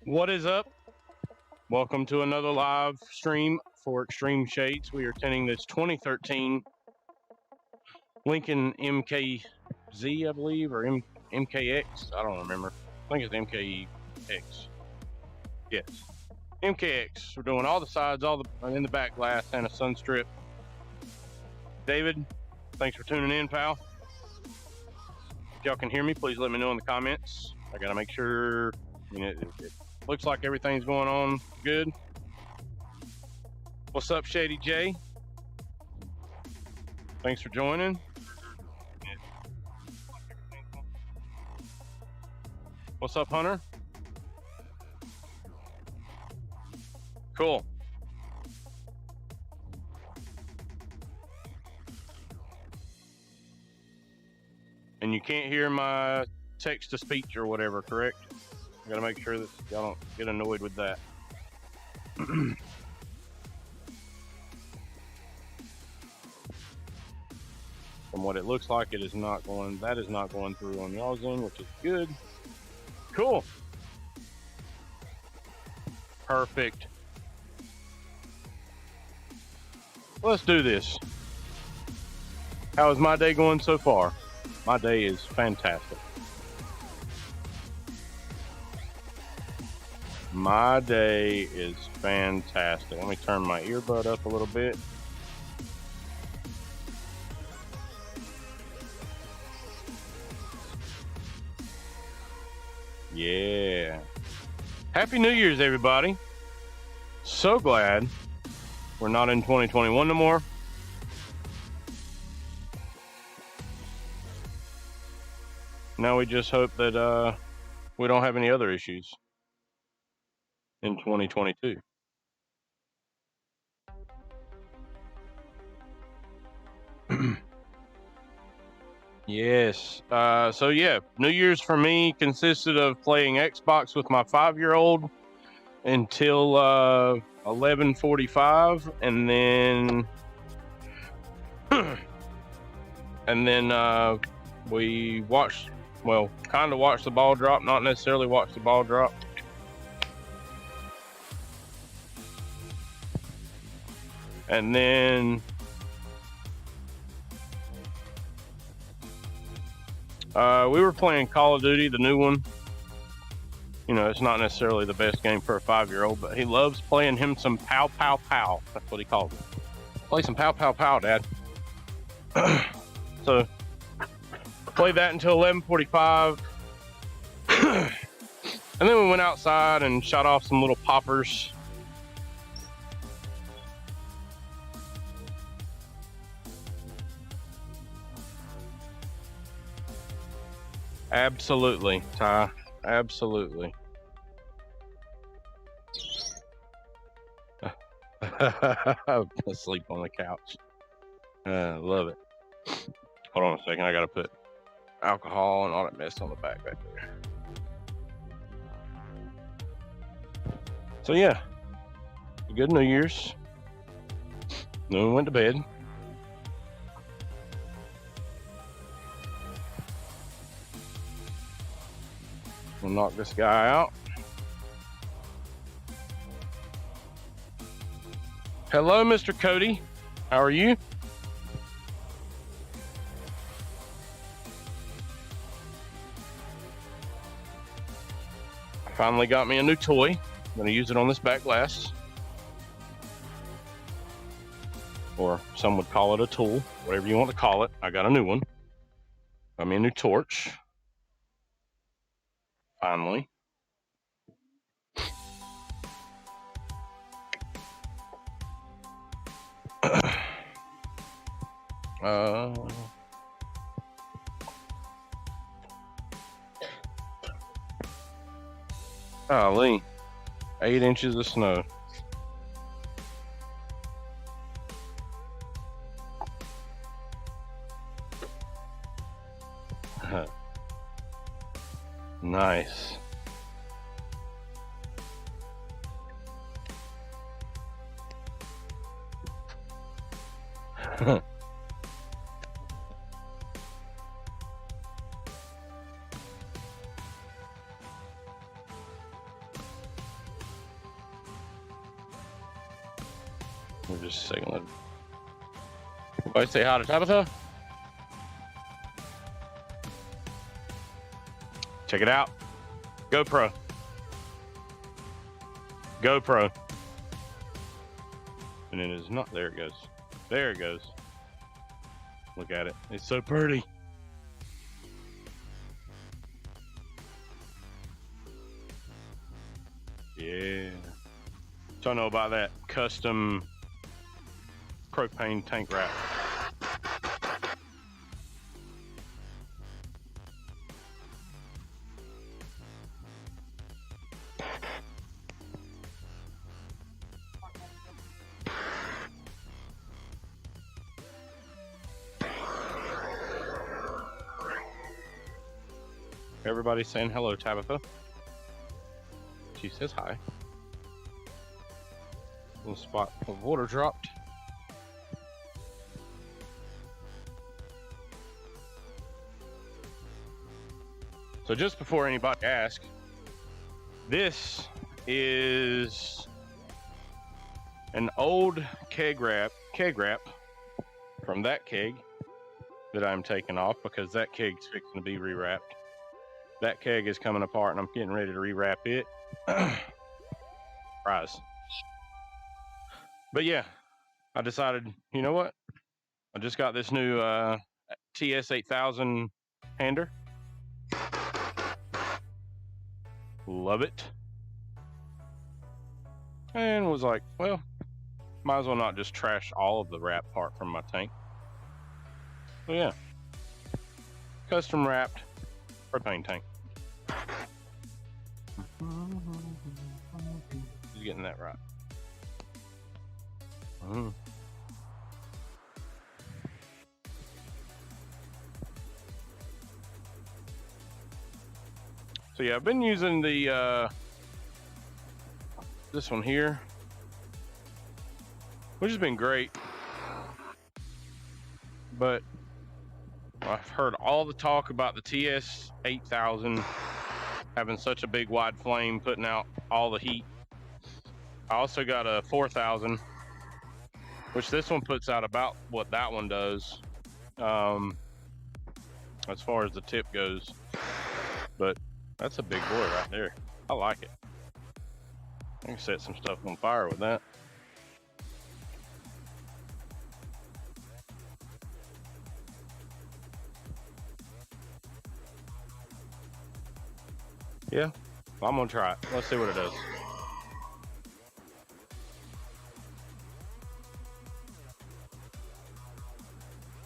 What is up? Welcome to another live stream for Xtreme Shades. We are tinting this 2013 Lincoln MKZ, I believe, or MKX. I don't remember. I think it's MKX. Yes, MKX. We're doing all the sides, all the in the back glass, and a sun strip. David, thanks for tuning in, pal. If y'all can hear me, please let me know in the comments. I gotta make sure. It looks like everything's going on good. What's up, Shady J? Thanks for joining. What's up, Hunter? Cool. And you can't hear my text to speech or whatever, correct? I gotta make sure that y'all don't get annoyed with that. From what it looks like, it is not going. That is not going through on y'all's end, which is good. Cool. Perfect. Let's do this. How is my day going so far? My day is fantastic. My day is fantastic. Let me turn my earbud up a little bit. Yeah. Happy New Year's, everybody. So glad we're not in 2021 no more. Now we just hope that we don't have any other issues in 2022. Yes. So yeah, New Year's for me consisted of playing Xbox with my 5-year-old until 11:45, and then we watched. Well, kind of watched the ball drop, not necessarily watched the ball drop. And then we were playing Call of Duty, the new one. You know, it's not necessarily the best game for a 5-year-old, but he loves playing him some pow, pow, pow. That's what he calls it. Play some pow, pow, pow, Dad. So, played that until 11:45. And then we went outside and shot off some little poppers. Absolutely, Ty. Absolutely. Asleep on the couch. Love it. Hold on a second. I gotta put alcohol and all that mess on the back there. So yeah, good New Year's. Then we went to bed. We'll knock this guy out. Hello, Mr. Cody. How are you? I finally got me a new toy. I'm going to use it on this back glass. Or some would call it a tool, whatever you want to call it. I got a new one. Got me a new torch. Finally. Golly, 8 inches of snow. Nice. Just a second. Everybody say hi to Tabitha. Check it out. GoPro. GoPro. And it is not. There it goes. There it goes. Look at it. It's so pretty. Yeah. So I know about that custom propane tank wrap. Everybody's saying hello, Tabitha. She says hi. Little spot of water dropped. So just before anybody asks, this is an old keg wrap from that keg that I'm taking off because that keg's fixing to be rewrapped. That keg is coming apart and I'm getting ready to rewrap it. Surprise. But yeah, I decided, you know what? I just got this new TS8000 hander. Love it. And was like, well, might as well not just trash all of the wrap part from my tank. So yeah, custom wrapped propane tank. Just getting that right. So yeah, I've been using the this one here, which has been great, but I've heard all the talk about the TS8000 having such a big wide flame, putting out all the heat. I also got a 4000, which this one puts out about what that one does, as far as the tip goes. But that's a big boy right there. I like it. I can set some stuff on fire with that. Yeah, I'm gonna try it. Let's see what it does.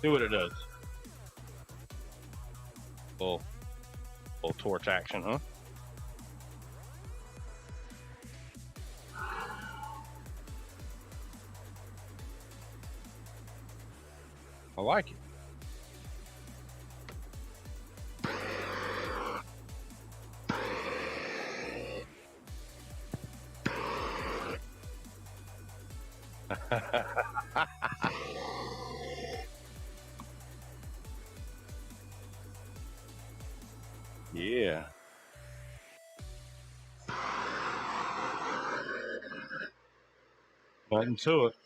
See what it does. Little torch action, huh? I like it. Yeah. Nothing to it.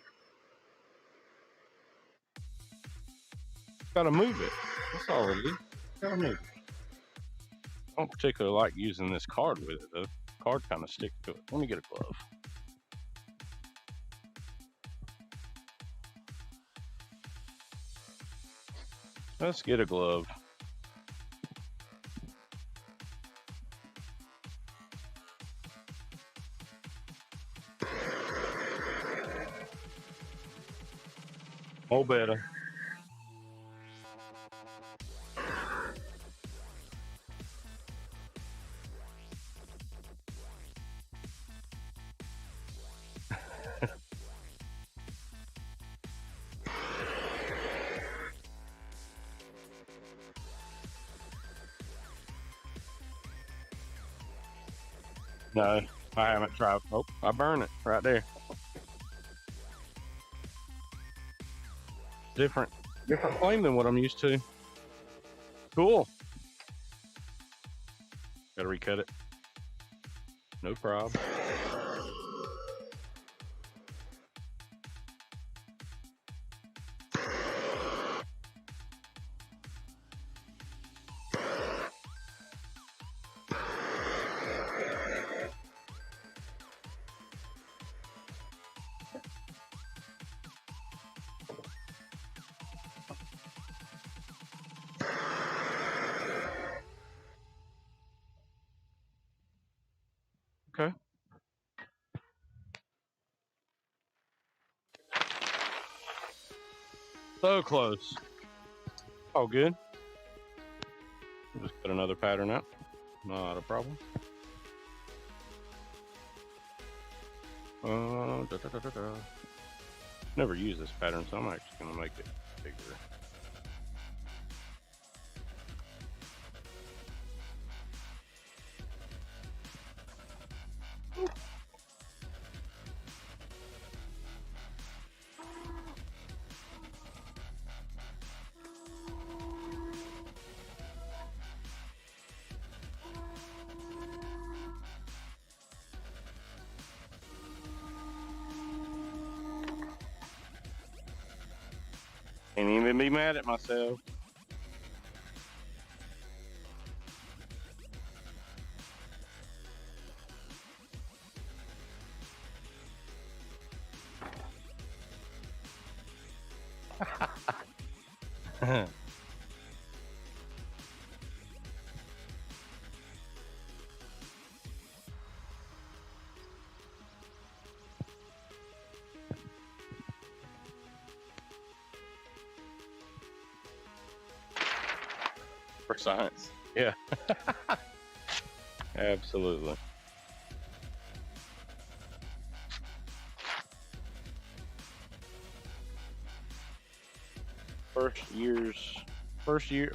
Gotta move it. That's all it is. Gotta move it. I don't particularly like using this card with it though. The card kind of sticks to it. Let me get a glove. Let's get a glove. Oh, better. No, I haven't tried. Oh, I burn it right there. Different flame than what I'm used to. Cool. Gotta recut it. No problem. Okay. So close. All good. We'll just put another pattern out. Not a problem. Never use this pattern, so I'm actually going to make it bigger. Can't even be mad at myself. For science. Yeah. Absolutely.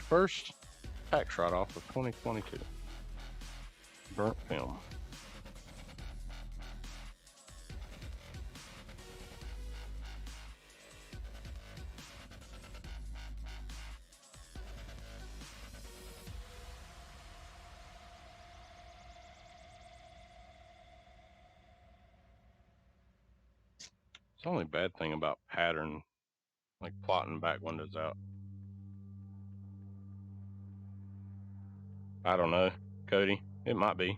First tax write-off of 2022. Burnt film. It's the only bad thing about pattern, like plotting back windows out. I don't know, Cody. It might be.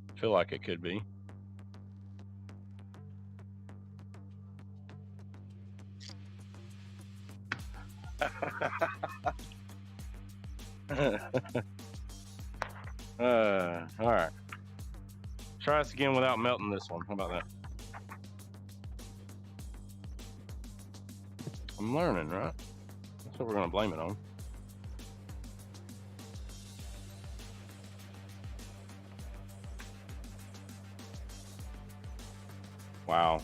I feel like it could be. All right. Try this again without melting this one. How about that? I'm learning, right? That's what we're gonna blame it on. Wow.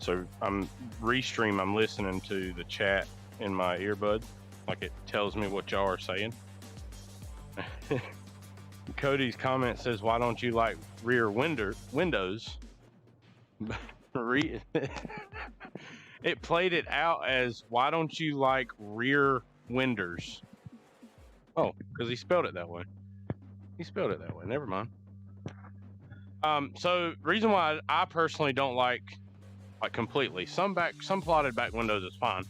So I'm Restream, I'm listening to the chat in my earbud. Like it tells me what y'all are saying. Cody's comment says, why don't you like rear windows? It played it out as, why don't you like rear windows? Oh, because he spelled it that way. He spelled it that way. Never mind. So reason why I personally don't like completely, some plotted back windows is fine.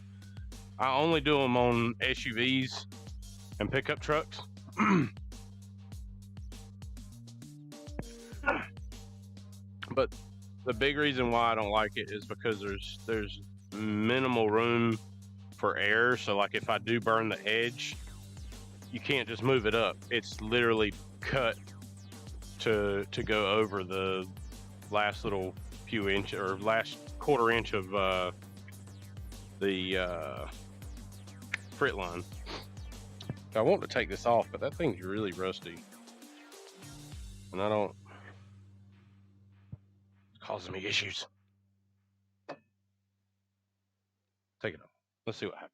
I only do them on SUVs and pickup trucks. But the big reason why I don't like it is because there's minimal room for air. So like if I do burn the edge, you can't just move it up. It's literally cut to go over the last little few inch or last quarter inch of the frit line. I want to take this off, but that thing's really rusty, and I don't. It's causing me issues. Take it off. Let's see what happens.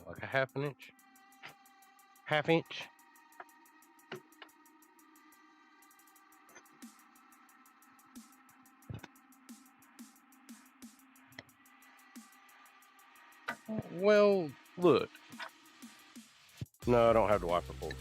Like a half an inch. Half inch. Well, look. No, I don't have the wiper pull.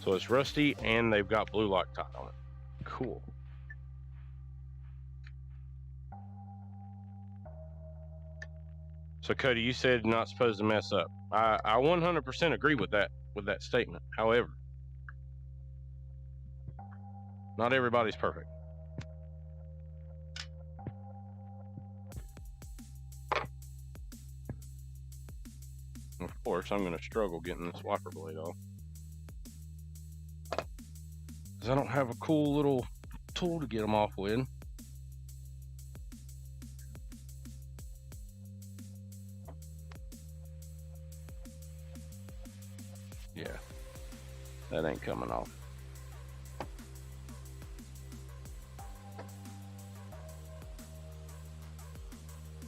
So it's rusty and they've got blue Loctite on it. Cool. So Cody, you said you're not supposed to mess up. I 100% agree with that statement. However, not everybody's perfect. Of course, I'm going to struggle getting this wiper blade off, because I don't have a cool little tool to get them off with. Yeah, that ain't coming off.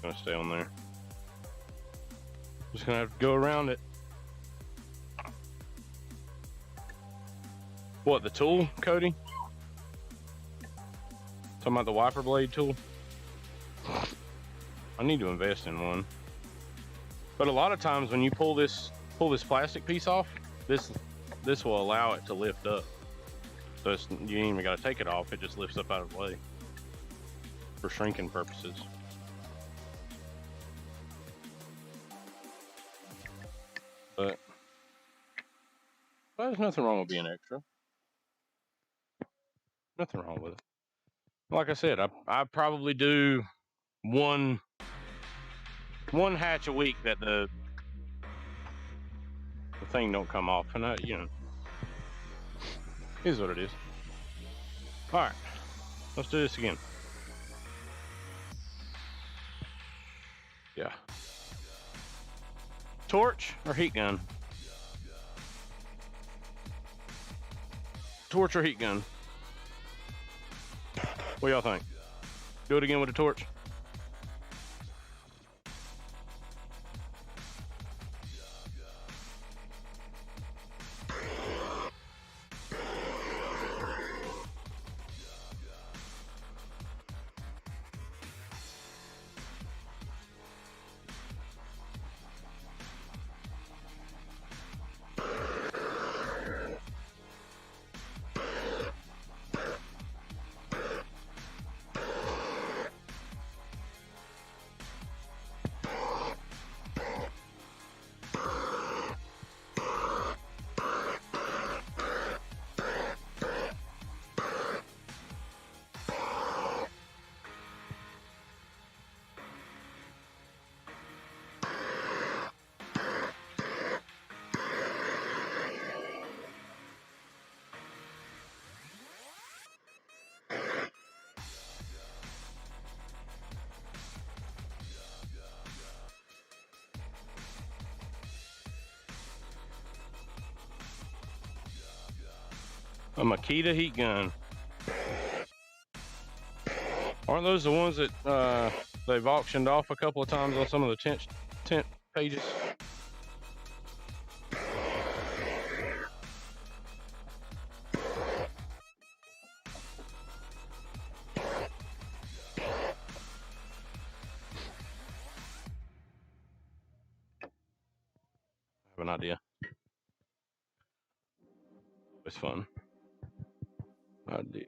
Gonna stay on there. Just gonna have to go around it. What, the tool, Cody? Talking about the wiper blade tool? I need to invest in one. But a lot of times when you pull this plastic piece off, this will allow it to lift up. So you ain't even got to take it off. It just lifts up out of the way for shrinking purposes. But there's nothing wrong with being extra. Nothing wrong with it. Like I said, I probably do one hatch a week that the thing don't come off, and is what it is. All right, let's do this again. Yeah. Torch or heat gun? Torch or heat gun? What y'all think? Do it again with a torch? A Makita heat gun. Aren't those the ones that they've auctioned off a couple of times on some of the tent pages? I have an idea. It's fun. Idea.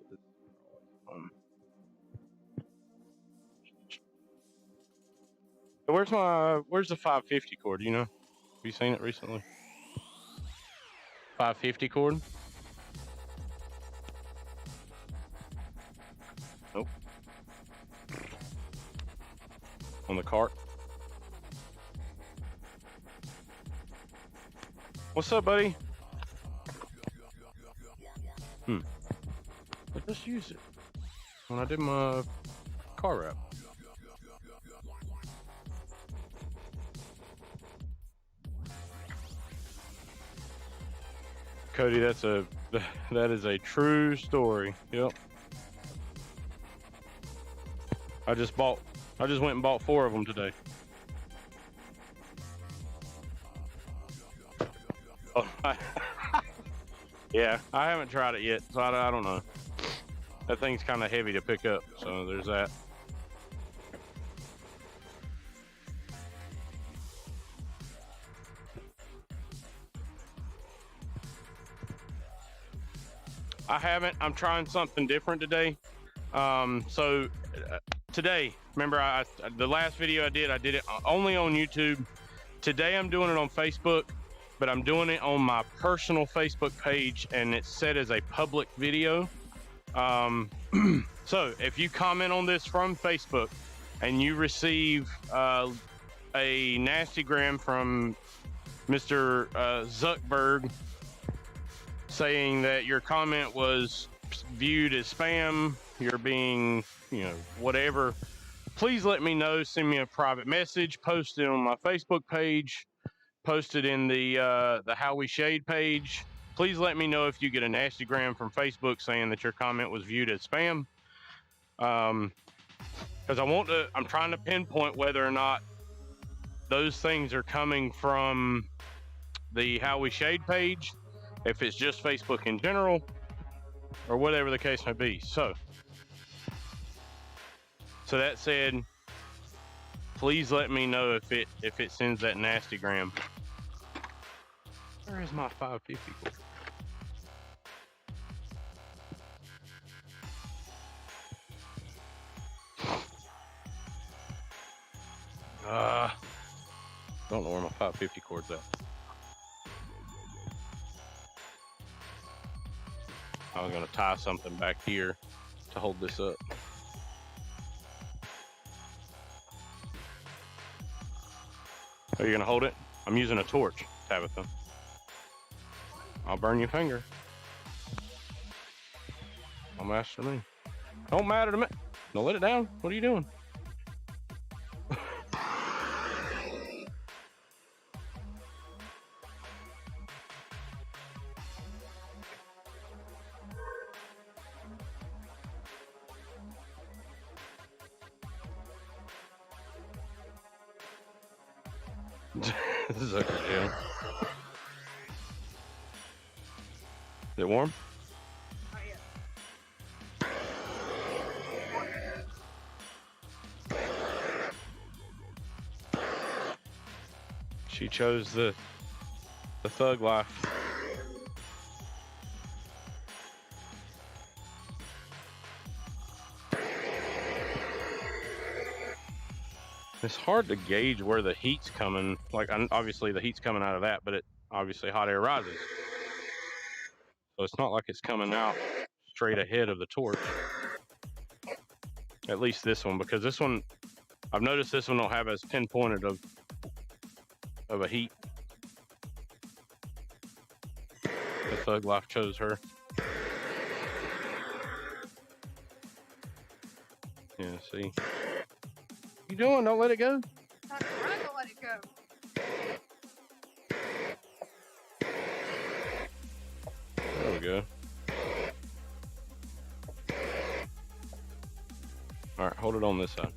Where's the 550 cord? You know, have you seen it recently? 550 cord? Nope. On the cart. What's up, buddy? I just used it when I did my car wrap. Cody, that is a true story. Yep. I just went and bought 4 of them today. Oh, yeah, I haven't tried it yet, so I don't know. That thing's kind of heavy to pick up, so there's that. I haven't. I'm trying something different today. So today, remember the last video I did it only on YouTube. Today I'm doing it on Facebook, but I'm doing it on my personal Facebook page, and it's set as a public video. So if you comment on this from Facebook and you receive a nastygram from Mr. Zuckerberg saying that your comment was viewed as spam, you're being, whatever, please let me know. Send me a private message, post it on my Facebook page, post it in the How We Shade page. Please let me know if you get a nastygram from Facebook saying that your comment was viewed as spam. Because I'm trying to pinpoint whether or not those things are coming from the How We Shade page, if it's just Facebook in general, or whatever the case may be. So that said, please let me know if it sends that nastygram. Where is my 550 cord? Don't know where my 550 cord's at. I was gonna tie something back here to hold this up. Are you gonna hold it? I'm using a torch, Tabitha. I'll burn your finger. Don't matter to me. Don't matter to me. No, let it down. What are you doing? Zucker jail. Is it warm? Oh, yeah. She chose the thug life. It's hard to gauge where the heat's coming. Like, obviously the heat's coming out of that, but it obviously hot air rises. So it's not like it's coming out straight ahead of the torch. At least this one, because this one, I've noticed this one don't have as pinpointed of a heat. The thug life chose her. Yeah, see. What you doing? Don't let it go. I'm trying to let it go. There we go. All right, hold it on this side.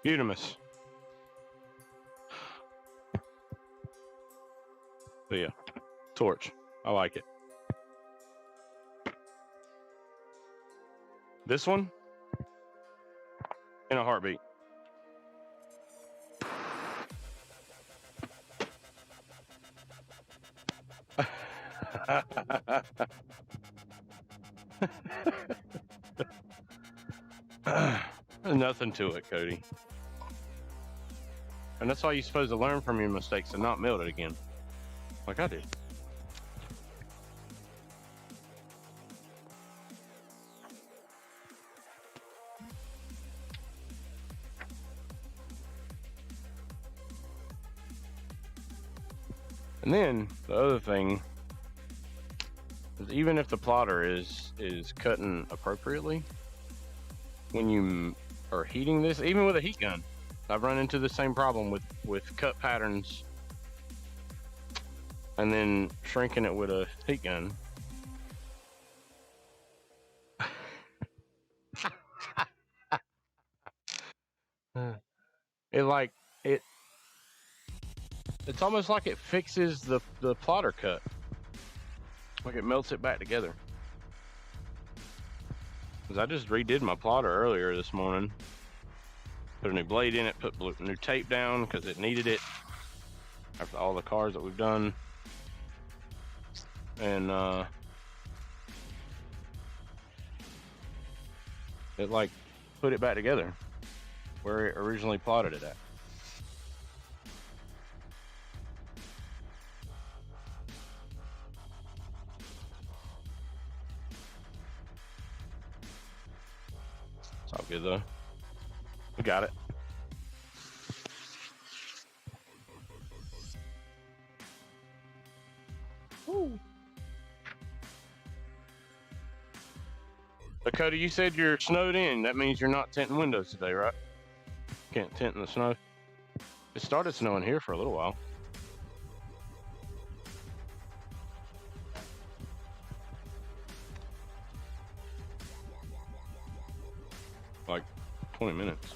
Unimus. So yeah, torch. I like it. This one, in a heartbeat. There's nothing to it, Cody. And that's why you're supposed to learn from your mistakes and not melt it again. Like I did. And then the other thing is, even if the plotter is cutting appropriately, when you are heating this, even with a heat gun, I've run into the same problem with cut patterns and then shrinking it with a heat gun. It like It's almost like it fixes the plotter cut. Like it melts it back together. Because I just redid my plotter earlier this morning. Put a new blade in it, put new tape down because it needed it after all the cars that we've done. And it like put it back together where it originally plotted it at. It's all good though. We got it. Woo. But Cody, you said you're snowed in. That means you're not tinting windows today, right? Can't tint in the snow. It started snowing here for a little while. Like 20 minutes.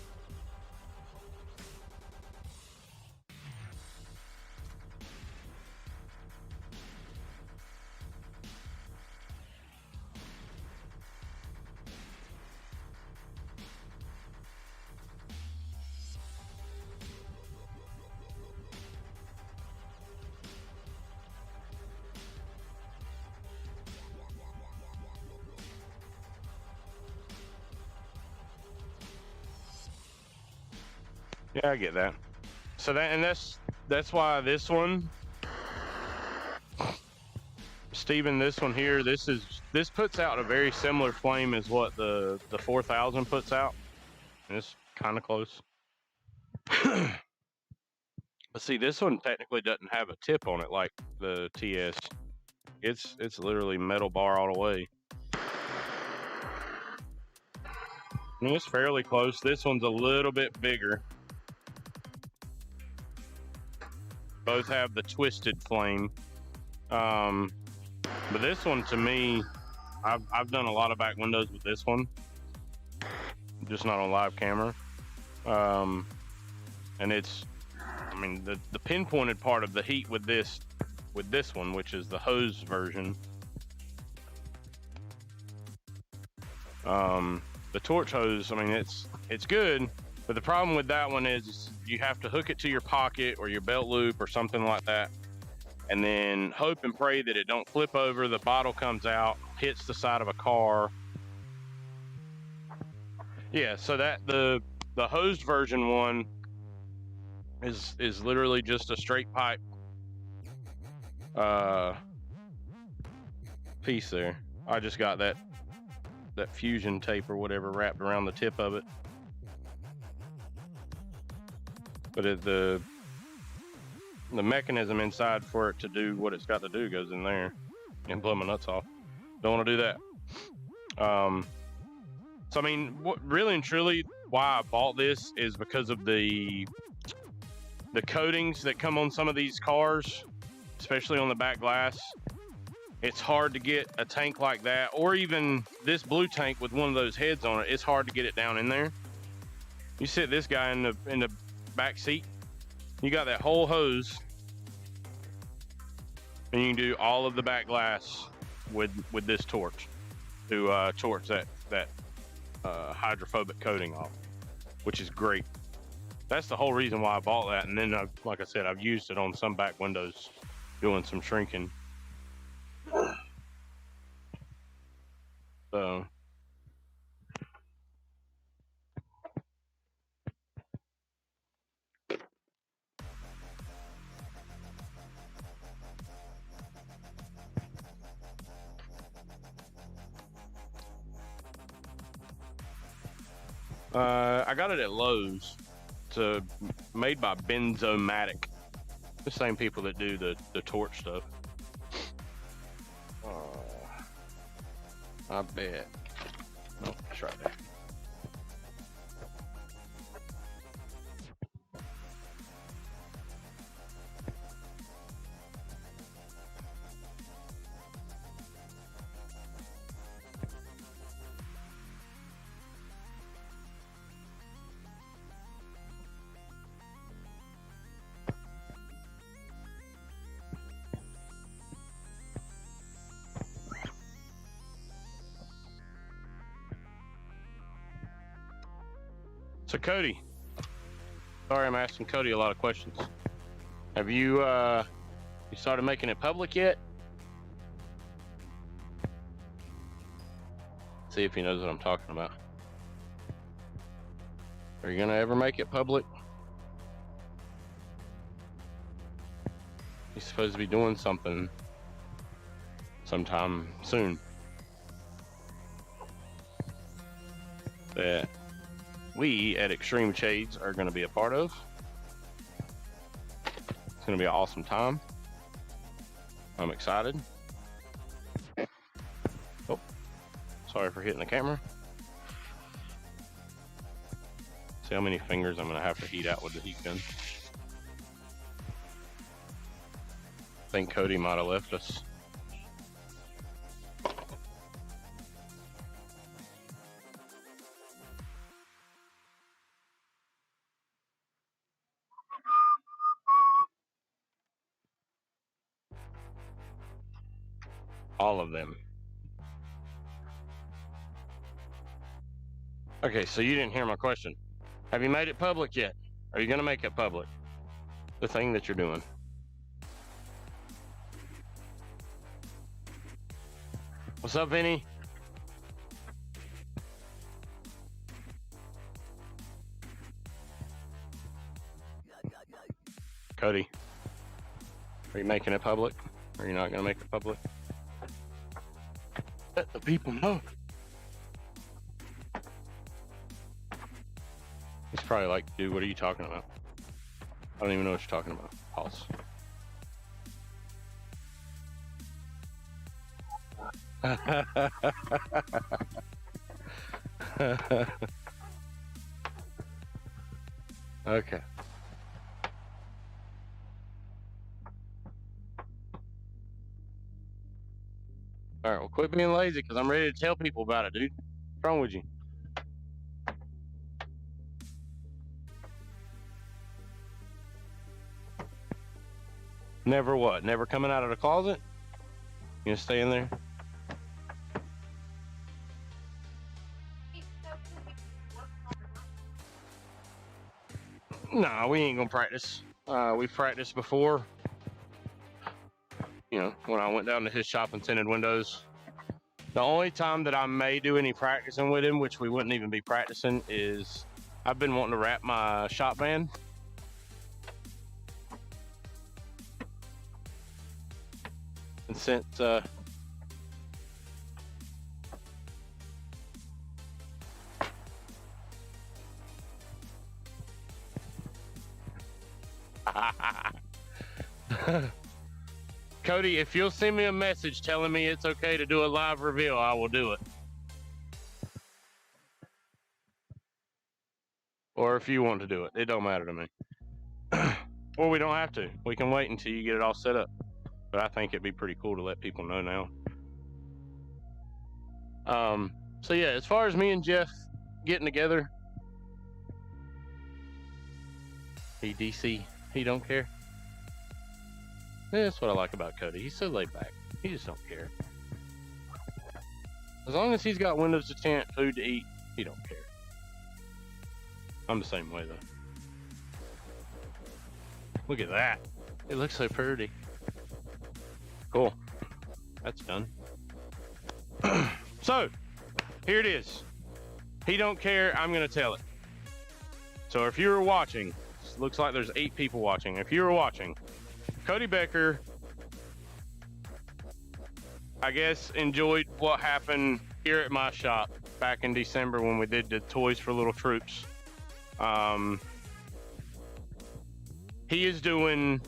Yeah, I get that. So that's why this one, Steven, this one here, this puts out a very similar flame as what the 4000 puts out. And it's kind of close. But see, this one technically doesn't have a tip on it like the TS. It's literally metal bar all the way. I mean, it's fairly close. This one's a little bit bigger. Both have the twisted flame. But this one, to me, I've done a lot of back windows with this one, just not on live camera. And it's, I mean, the pinpointed part of the heat with this one, which is the hose version. The torch hose, I mean, it's good, but the problem with that one is you have to hook it to your pocket or your belt loop or something like that, and then hope and pray that it don't flip over, the bottle comes out, hits the side of a car. Yeah, so that the hosed version one is literally just a straight pipe piece there. I just got that fusion tape or whatever wrapped around the tip of it. But the mechanism inside for it to do what it's got to do goes in there and blow my nuts off. Don't want to do that. So I mean, what really and truly why I bought this is because of the coatings that come on some of these cars, especially on the back glass. It's hard to get a tank like that, or even this blue tank with one of those heads on it. It's hard to get it down in there. You sit this guy in the back seat, you got that whole hose, and you can do all of the back glass with this torch to torch that hydrophobic coating off, which is great. That's the whole reason why I bought that. And then, like I said, I've used it on some back windows doing some shrinking. So I got it at Lowe's. It's made by Benzomatic, the same people that do the torch stuff. I bet. Nope, it's right there. So Cody, sorry I'm asking Cody a lot of questions. Have you you started making it public yet? See if he knows what I'm talking about. Are you gonna ever make it public? He's supposed to be doing something sometime soon that we at Xtreme Shades are going to be a part of. It's going to be an awesome time. I'm excited. Oh, sorry for hitting the camera. See how many fingers I'm going to have to heat out with the heat gun. I think Cody might have left us. All of them. Okay, so you didn't hear my question. Have you made it public yet? Are you going to make it public? The thing that you're doing. What's up, Vinny? Cody, are you making it public? Or are you not going to make it public? Let the people know. He's probably like, dude, what are you talking about? I don't even know what you're talking about. Pause. Okay. All right, well, quit being lazy because I'm ready to tell people about it, dude. What's wrong with you? Never what? Never coming out of the closet? You gonna stay in there? Nah, we ain't gonna practice. We've practiced before. You know, when I went down to his shop and tinted windows. The only time that I may do any practicing with him, which we wouldn't even be practicing, is I've been wanting to wrap my shop van. And since Cody, if you'll send me a message telling me it's okay to do a live reveal, I will do it. Or if you want to do it, it don't matter to me. Or we don't have to. We can wait until you get it all set up. But I think it'd be pretty cool to let people know now. So yeah, as far as me and Jeff getting together, he DC, he don't care. Yeah, that's what I like about Cody. He's so laid back. He just don't care. As long as he's got windows to tint, food to eat, he don't care. I'm the same way though. Look at that. It looks so pretty. Cool. That's done. So, here it is. He don't care, I'm gonna tell it. So if you were watching, looks like there's 8 people watching. If you were watching, Cody Becker, I guess, enjoyed what happened here at my shop back in December when we did the Toys for Little Troops. He is doing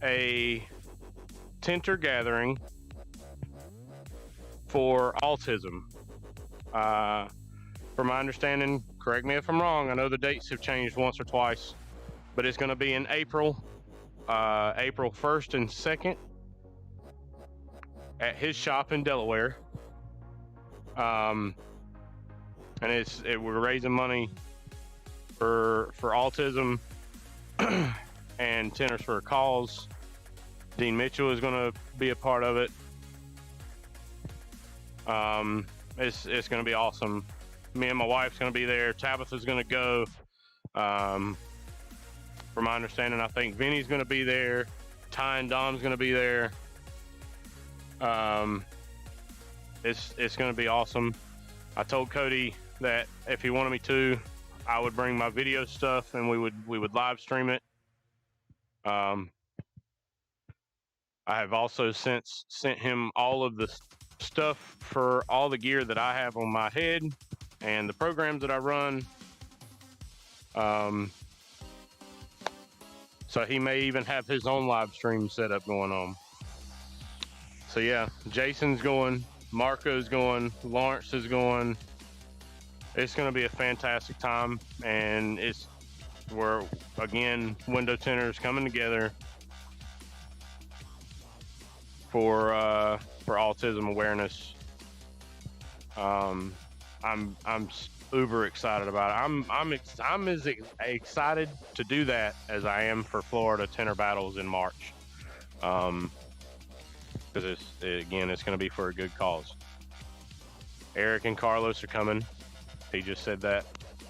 a tinter gathering for autism. From my understanding, correct me if I'm wrong, I know the dates have changed once or twice, but it's going to be in April. April 1st and 2nd at his shop in Delaware. And we're raising money for autism and Tinters for a Cause. Dean Mitchell is going to be a part of it. It's going to be awesome. Me and my wife's going to be there. Tabitha's going to go. From my understanding, I think Vinny's going to be there. Ty and Dom's going to be there. It's going to be awesome. I told Cody that if he wanted me to, I would bring my video stuff and we would live stream it. I have also since sent him all of the stuff for all the gear that I have on my head and the programs that I run. So he may even have his own live stream setup going on. So yeah, Jason's going, Marco's going, Lawrence is going. It's going to be a fantastic time, and we're again window tinters coming together for autism awareness. I'm uber excited about it. I'm as excited to do that as I am for Florida Tinter Battles in March. Because it's going to be for a good cause. Eric and Carlos are coming. He just said that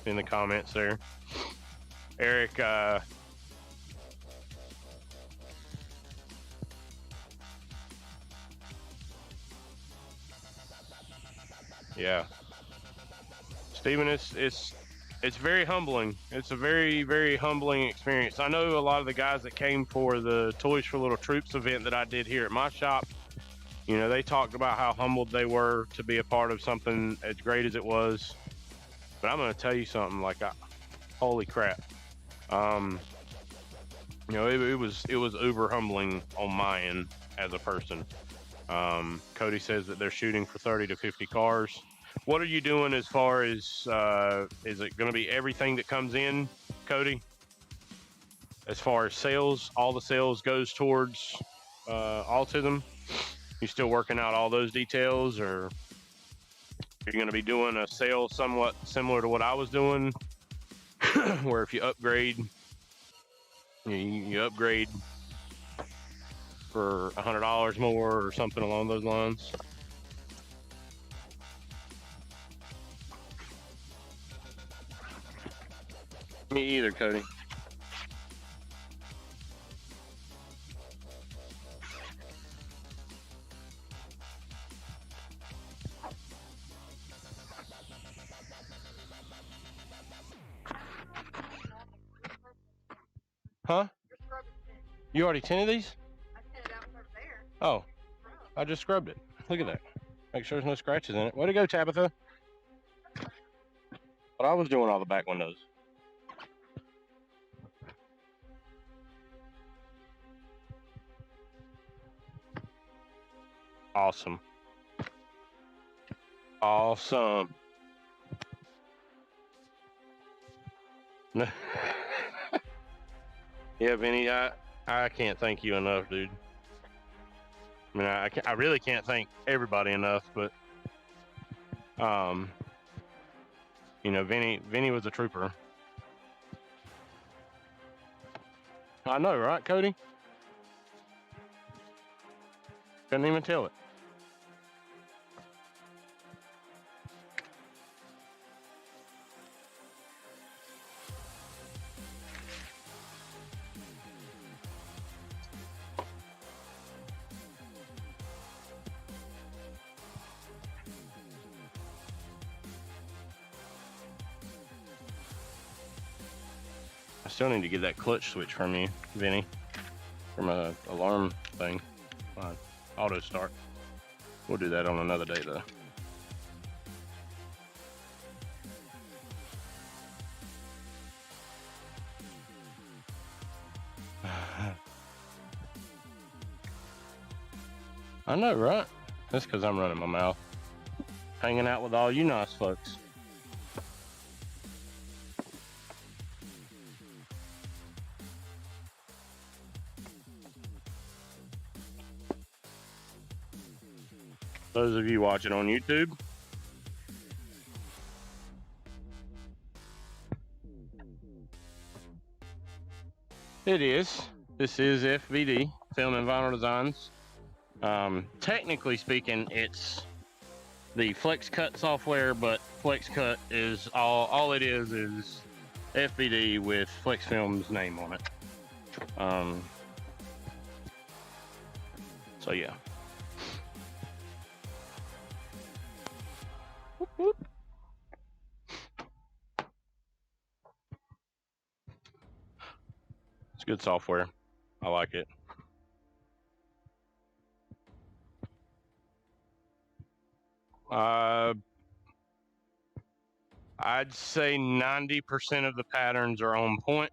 in the comments there. Eric, yeah. Steven, it's very humbling. It's a very, very humbling experience. I know a lot of the guys that came for the Toys for Little Troops event that I did here at my shop, you know, they talked about how humbled they were to be a part of something as great as it was. But I'm going to tell you something, like, holy crap. You know, it was uber humbling on my end as a person. Cody says that they're shooting for 30 to 50 cars. What are you doing as far as, is it going to be everything that comes in, Cody? As far as sales, all the sales goes towards autism? You still working out all those details, or you're going to be doing a sale somewhat similar to what I was doing, where if you upgrade, you upgrade for $100 more or something along those lines? Me either, Cody. Huh? You already tinted these? I tinted out over there. Oh, I just scrubbed it. Look at that. Make sure there's no scratches in it. Way to go, Tabitha. But I was doing all the back windows. Awesome. Awesome. Yeah, Vinny, I can't thank you enough, dude. I mean, I really can't thank everybody enough, but you know, Vinny was a trooper. I know, right, Cody? Couldn't even tell it. I still need to get that clutch switch from you, Vinny, from a alarm thing. Auto start. We'll do that on another day, though. I know, right? That's because I'm running my mouth. Hanging out with all you nice folks. Those of you watching on YouTube, it is. This is FVD, Film and Vinyl Designs. Technically speaking, it's the FlexCut software, but FlexCut is all it is FBD with Flex Film's name on it. So yeah. Whoop, whoop. It's good software. I like it. I'd say 90% of the patterns are on point.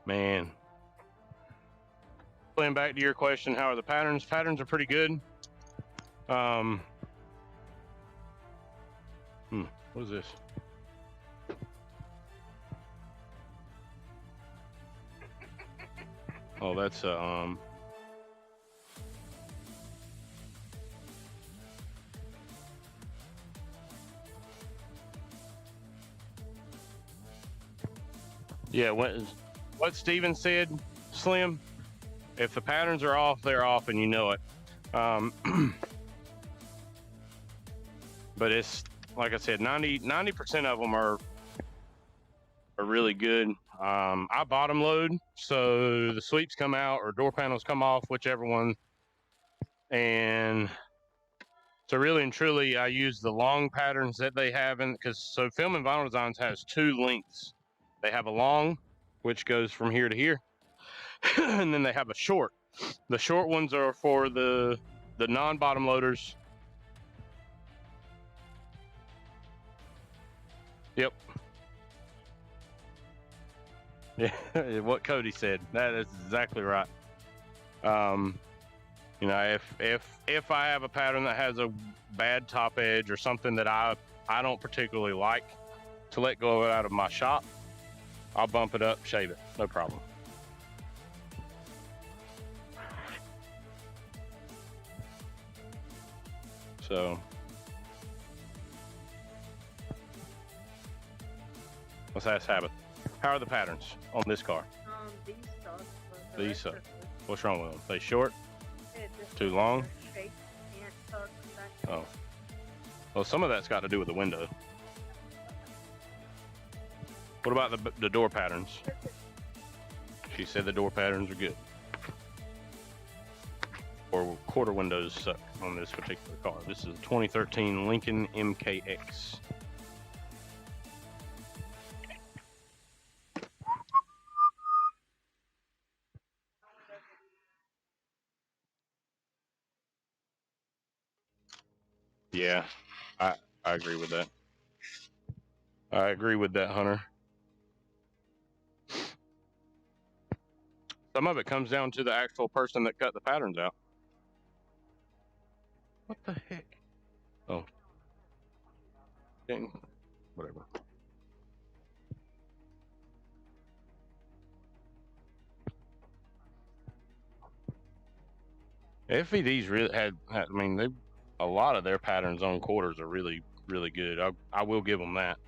Man. Playing back to your question, how are the patterns? Patterns are pretty good. What is this? Oh, that's yeah, what Steven said, Slim, if the patterns are off, they're off and you know it. But it's, like I said, 90% of them are really good. I bottom load, so the sweeps come out or door panels come off, whichever one. And so really and truly, I use the long patterns that they have so Film and Vinyl Designs has two lengths. They have a long, which goes from here to here, and then they have a short. The short ones are for the non-bottom loaders. Yep. Yeah, what Cody said. That is exactly right. You know, if I have a pattern that has a bad top edge or something that I don't particularly like to let go of it out of my shop, I'll bump it up, shave it, no problem. So let's ask Habit. How are the patterns on this car? These suck. These suck. What's wrong with them? They short? Too long? Oh. Well, some of that's got to do with the window. What about the door patterns? She said the door patterns are good. Or quarter windows suck on this particular car. This is a 2013 Lincoln MKX. Yeah, I agree with that. I agree with that, Hunter. Some of it comes down to the actual person that cut the patterns out. What the heck? Oh. Dang. Whatever. FVD's really had I mean, a lot of their patterns on quarters are really, really good. I will give them that.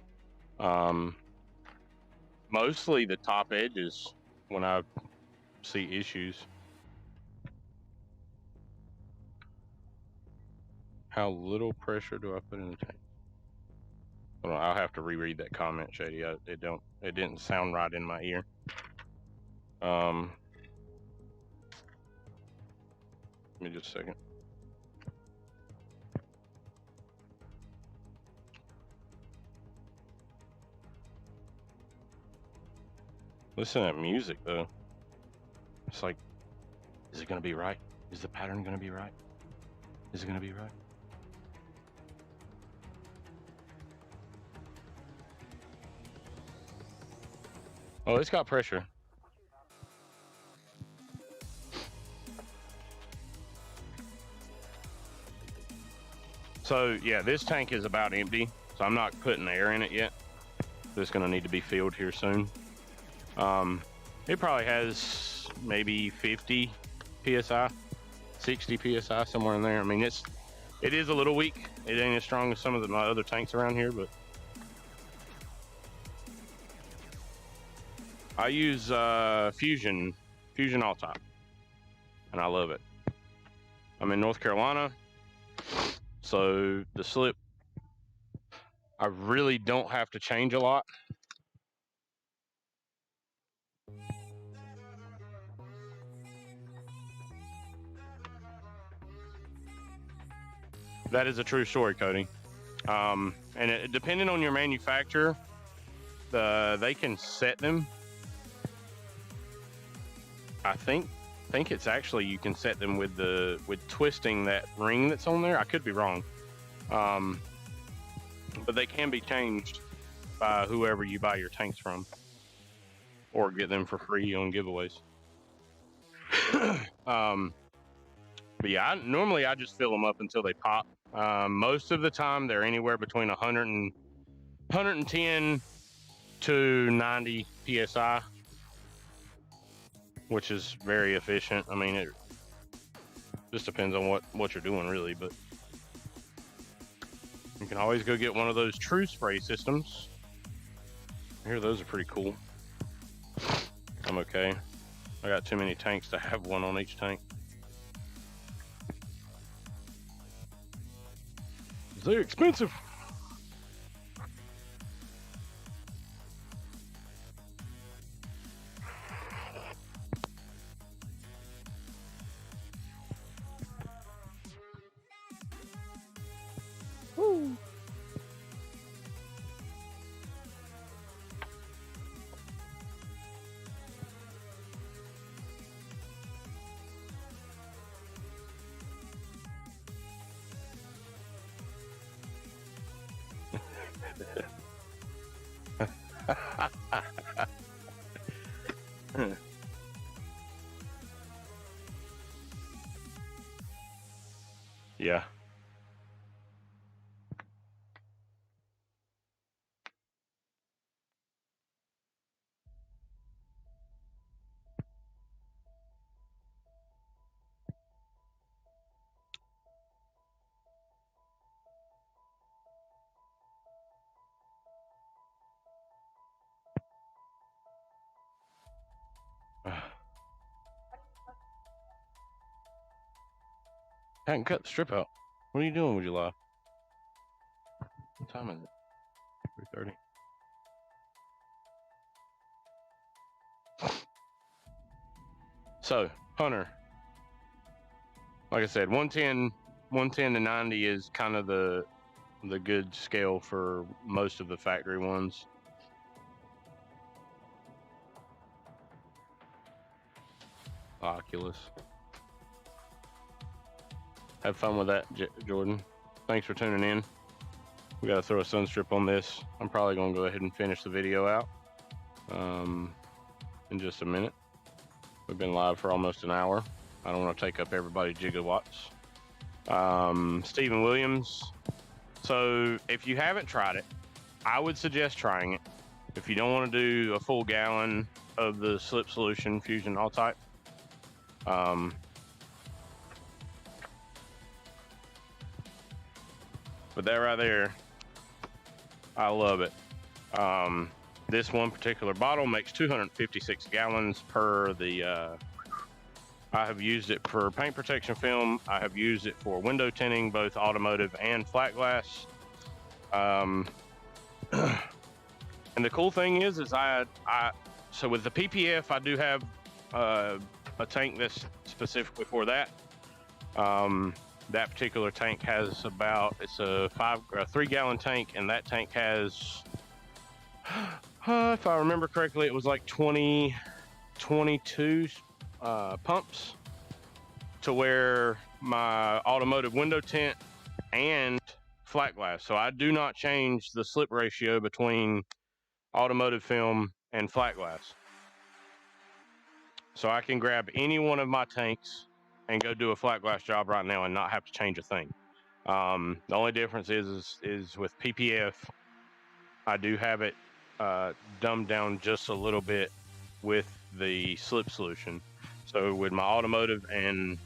Mostly the top edges when I see issues. How little pressure do I put in the tank? Hold on, I'll have to reread that comment, Shady. It didn't sound right in my ear. Give me just a second. Listen to that music though. It's like, is it gonna be right? Is the pattern gonna be right? Is it gonna be right? Oh, it's got pressure. So yeah, this tank is about empty, so I'm not putting air in it yet. It's gonna need to be filled here soon. It probably has maybe 50 PSI, 60 PSI, somewhere in there. I mean, it is a little weak. It ain't as strong as some of my other tanks around here, but I use Fusion All-Top. and I love it. I'm in North Carolina, so the slip, I really don't have to change a lot. That is a true story, Cody. And depending on your manufacturer, they can set them. I think it's actually you can set them with twisting that ring that's on there. I could be wrong, but they can be changed by whoever you buy your tanks from, or get them for free on giveaways. But yeah, normally I just fill them up until they pop. Most of the time they're anywhere between 110 to 90 psi, which is very efficient. I mean, it just depends on what you're doing, really, but you can always go get one of those true spray systems. I hear those are pretty cool. I'm okay. I got too many tanks to have one on each tank. They're expensive. Woo. Yeah. Hadn't cut the strip out. What are you doing with your life? What time is it? 3:30. So, Hunter, like I said, 110 to 90 is kind of the good scale for most of the factory ones. Oculus. Have fun with that, Jordan. Thanks for tuning in. We got to throw a sun strip on this. I'm probably going to go ahead and finish the video out in just a minute. We've been live for almost an hour. I don't want to take up everybody's gigawatts. Stephen Williams. So if you haven't tried it, I would suggest trying it. If you don't want to do a full gallon of the slip solution Fusion all type, but that right there, I love it. This one particular bottle makes 256 gallons per the, I have used it for paint protection film. I have used it for window tinting, both automotive and flat glass. And the cool thing is so with the PPF, I do have a tank that's specifically for that. That particular tank has it's a 3 gallon tank, and that tank has, if I remember correctly, it was like 22 pumps, to where my automotive window tint and flat glass. So I do not change the slip ratio between automotive film and flat glass. So I can grab any one of my tanks and go do a flat glass job right now and not have to change a thing. The only difference is with PPF, I do have it dumbed down just a little bit with the slip solution. So with my automotive and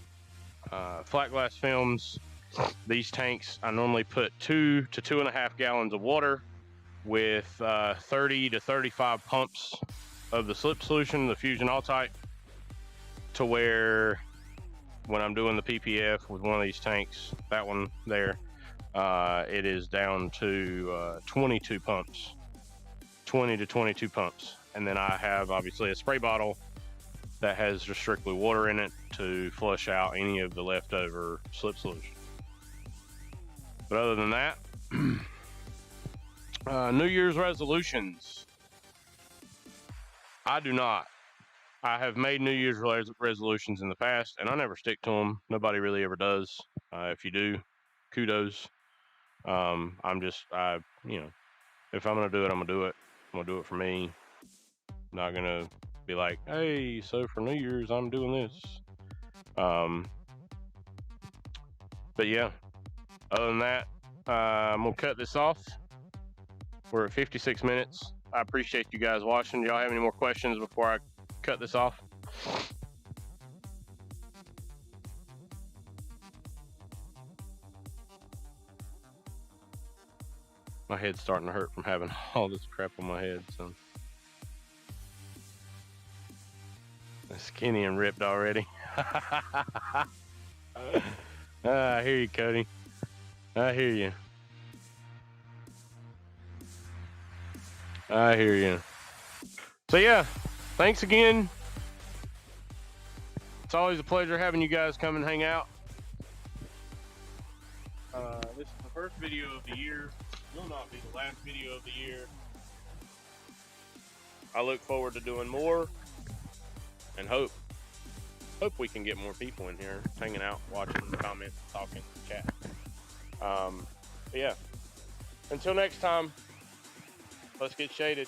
flat glass films, these tanks, I normally put 2 to 2.5 gallons of water with 30 to 35 pumps of the slip solution, the Fusion All-Type, to where when I'm doing the PPF with one of these tanks, that one there, it is down to 22 pumps, 20 to 22 pumps. And then I have obviously a spray bottle that has just strictly water in it to flush out any of the leftover slip solution. But other than that, New Year's resolutions. I do not. I have made New Year's resolutions in the past, and I never stick to them. Nobody really ever does. If you do, kudos. I'm just, you know, if I'm gonna do it, I'm gonna do it. I'm gonna do it for me. I'm not gonna be like, hey, so for New Year's, I'm doing this. But yeah, other than that, I'm gonna cut this off. We're at 56 minutes. I appreciate you guys watching. Do y'all have any more questions before I cut this off? My head's starting to hurt from having all this crap on my head, so. I'm skinny and ripped already. I hear you, Cody. I hear you. I hear you. So yeah, thanks again. It's always a pleasure having you guys come and hang out. This is the first video of the year. Will not be the last video of the year. I look forward to doing more, and hope we can get more people in here hanging out, watching, commenting, talking, chat. But yeah, until next time, let's get shaded.